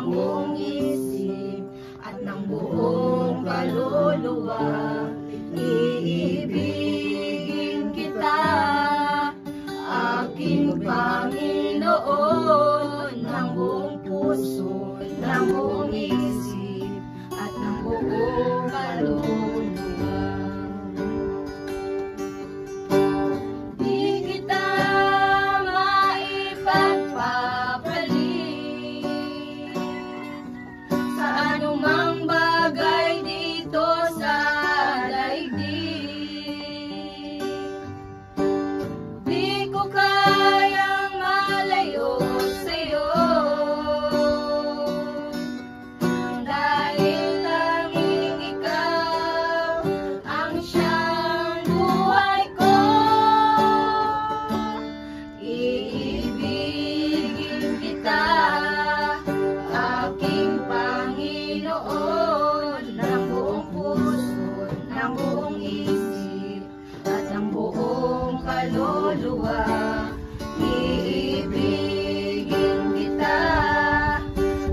ng buong isip at ng buong kaluluwa. Iibigin kita, aking Panginoon, ng buong puso, ng buong isip at ng buong kaluluwa. Kaluluwa, iibigin kita,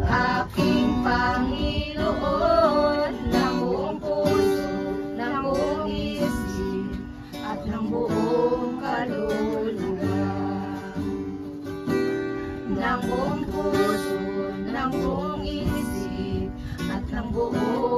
aking Panginoon, ng buong puso, ng buong isip, at ng buong kaluluwa. Ng buong puso, ng buong isip, at ng buong